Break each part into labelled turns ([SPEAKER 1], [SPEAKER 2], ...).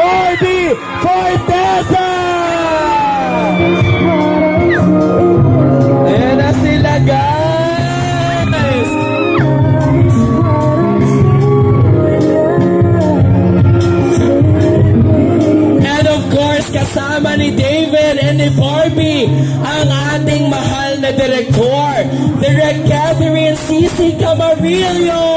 [SPEAKER 1] Barbie Forteza! Ayan na sila, guys! And of course, kasama ni David and ni Barbie ang ating mahal na direktor, Direk Catherine Cici Camarillo!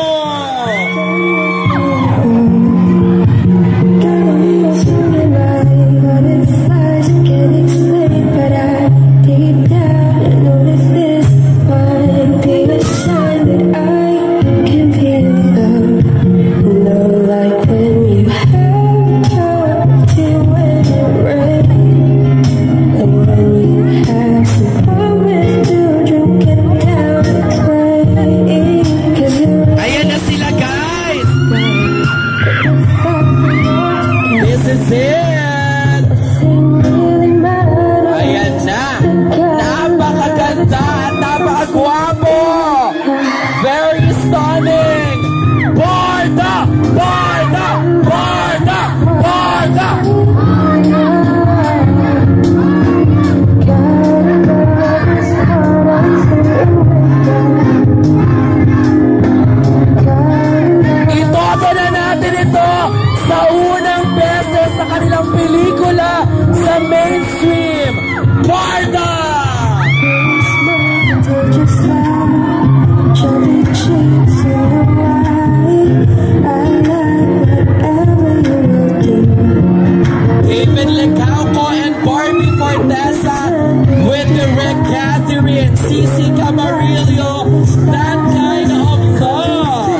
[SPEAKER 1] Cici Camarillo, that kind of love.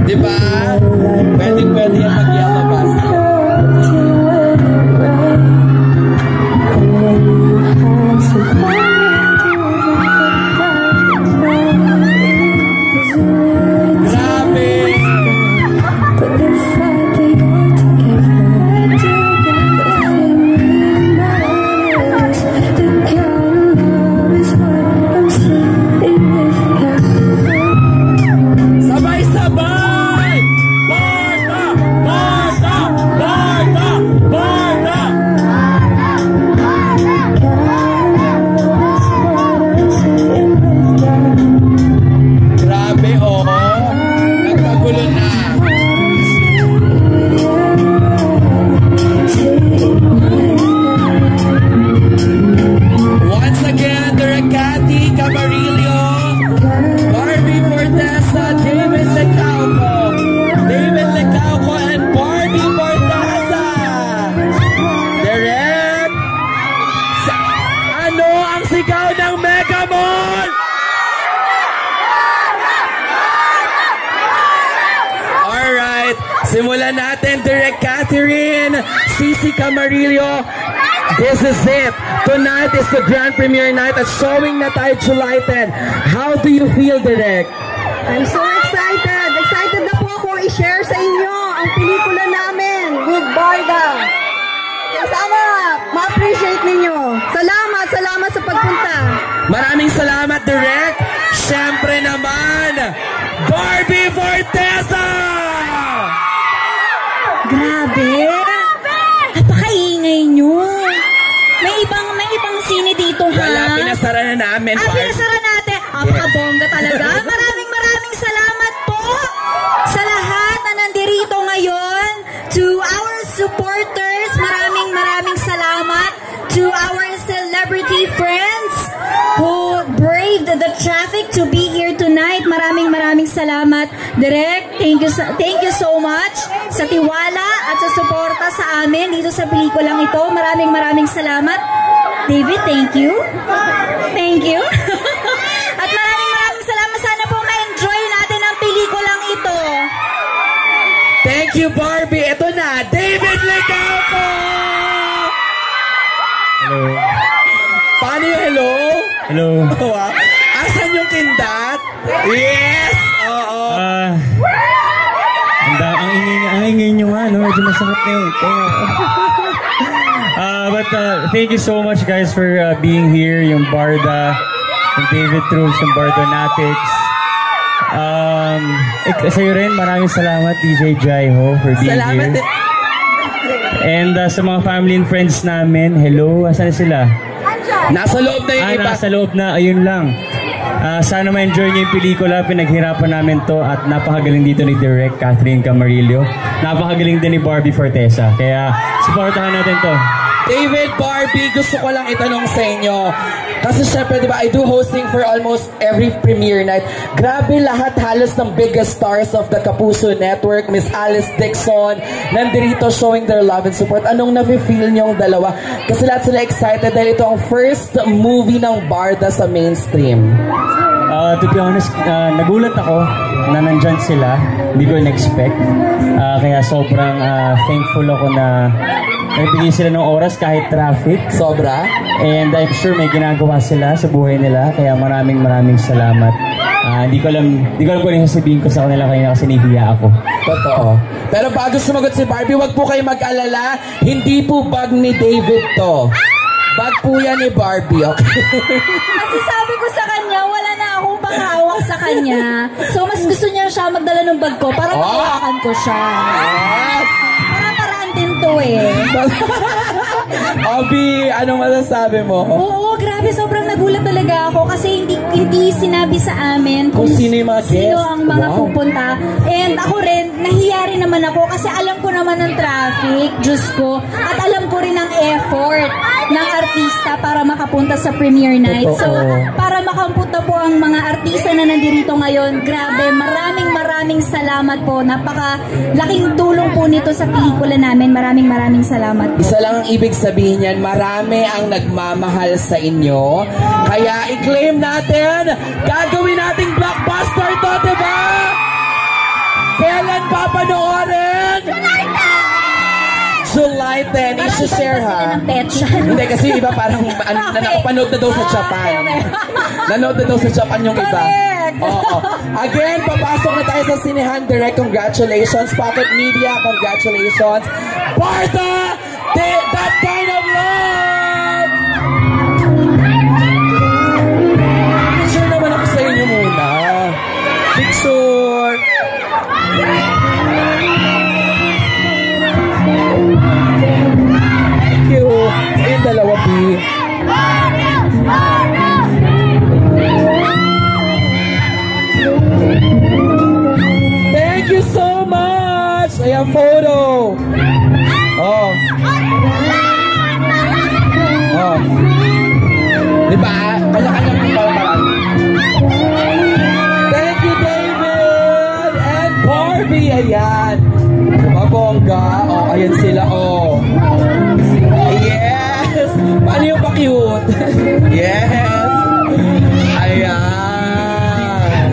[SPEAKER 1] Diba? Pwede yung mag-yalabas. Simulan natin, Direk Catherine Cici Camarillo. This is it. Tonight is the grand premiere night at showing na tayo July 10. How do you feel, Direk?
[SPEAKER 2] I'm so excited. Excited na po ako i-share sa inyo ang pelikula namin with Barda. Sana ma-appreciate ninyo. Salamat sa pagpunta.
[SPEAKER 1] Maraming salamat, Direk. Siyempre naman, Barbie Forteza!
[SPEAKER 3] Grabe! Napakaingay nyo! May ibang sine dito, ha?
[SPEAKER 1] Wala, pinasara na namin.
[SPEAKER 3] Pinasara natin. Napakabongga talaga. Maraming salamat po sa lahat na nandirito ngayon. To our supporters, maraming salamat. To our celebrity friends who braved the traffic to be here tonight. Maraming salamat. Direk, thank you so much sa tiwala at sa suporta sa amin dito sa pelikulang ito. Maraming salamat. David, thank you. Thank you. At maraming salamat. Sana po ma-enjoy natin ang pelikulang ito.
[SPEAKER 1] Thank you, Barbie. Ito na, David Legalco!
[SPEAKER 4] Hello.
[SPEAKER 1] Paano yung hello?
[SPEAKER 4] Hello.
[SPEAKER 1] Oh, asan yung kindat? Yes! Oo.
[SPEAKER 4] Ang ingay nyo nga, no? Medyo masakit na yun. But thank you so much, guys, for being here. Yung Barda, yung David Troops, yung Bardonatics. Sa'yo rin, maraming salamat DJ Jaiho for being
[SPEAKER 1] Salamat
[SPEAKER 4] here. And sa mga family and friends namin, hello, asan sila?
[SPEAKER 1] Nasa loob na yung iba.
[SPEAKER 4] Nasa loob na, ayun lang. Sana ma-enjoy niyo yung pelikula, pinaghirapan namin to at napakagaling dito ni Direk Catherine Camarillo. Napakagaling din ni Barbie Fortesa. Kaya supportahan natin to.
[SPEAKER 1] David, Barbie, gusto ko lang itanong sa inyo. Kasi syempre, di ba, I do hosting for almost every premiere night. Grabe lahat halos ng biggest stars of the Kapuso Network, Miss Alice Dixon, nandito showing their love and support. Anong nafe-feel niyong dalawa? Kasi lahat sila excited dahil ito ang first movie ng Barda sa mainstream.
[SPEAKER 4] To be honest, nagulat ako na nandyan sila. Hindi ko in-expect. Kaya sobrang thankful ako na nagbigay sila ng oras kahit traffic.
[SPEAKER 1] Sobra.
[SPEAKER 4] And I'm sure may ginagawa sila sa buhay nila. Kaya maraming salamat. Hindi ko alam kung ano sasabihin ko sa kanila kanina kasi nahihiya ako.
[SPEAKER 1] Totoo. Pero bago sumagot si Barbie, wag po kayo mag-alala. Hindi po bag ni David to. Bag po yan ni Barbie, okay?
[SPEAKER 3] Kasi sabi ko sa kanya, wala na akong panghawak sa kanya. So, mas gusto niya siya magdala ng bag ko para mahawakan ko siya. Parang karantin to eh.
[SPEAKER 1] Obi, anong masasabi mo?
[SPEAKER 3] Oo, grabe. Sobrang nagulat talaga ako kasi hindi sinabi sa amin
[SPEAKER 1] Kung sino yung mga guest.
[SPEAKER 3] sino ang mga
[SPEAKER 1] Wow.
[SPEAKER 3] pupunta. And ako rin, nahiya rin naman ako kasi alam ko naman ang traffic, Diyos ko. At alam ko rin ang effort ng artista para makapunta sa premiere night. So,
[SPEAKER 1] Totoo.
[SPEAKER 3] para makapunta po ang mga artista na nandito ngayon, grabe, maraming salamat po. Napaka-laking tulong po nito sa pelikula namin. Maraming salamat po.
[SPEAKER 1] Isa lang ang ibig sabihin yan, marami ang nagmamahal sa inyo. Kaya i-claim natin, gagawin nating blockbuster to, diba? Kailan papanoorin? July 10. I-share ha.
[SPEAKER 3] Sila ng petsa.
[SPEAKER 1] Hindi kasi iba parang nakapanood na daw sa Japan. Nanood na daw sa Japan yung iba.
[SPEAKER 3] Correct.
[SPEAKER 1] Oo. Again, papasok na tayo sa Sinehan Direct. Congratulations. Pocket Media, congratulations. Barda, that kind of love! Picture naman ako sa inyo muna. Picture. Thank you. Ayun, dalawa, B. Thank you so much. Ayan, photo. Oh. Oh. Diba? Kanya-kanya parang. Thank you, David and Barbie. Ayan. Diba, bongga? Oh, ayan sila, oh. Yes! Paano yung pa-cute? Yes! Ayan!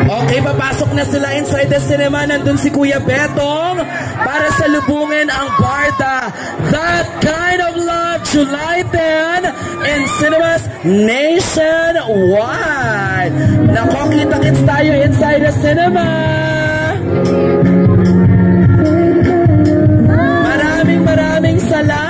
[SPEAKER 1] Okay, papasok na sila inside the cinema. Nandun si Kuya Betong para salubungin ang Barda. That Kind of Love, July 10 in cinemas nationwide. Nako, kita-kits tayo inside the cinema. Maraming salamat.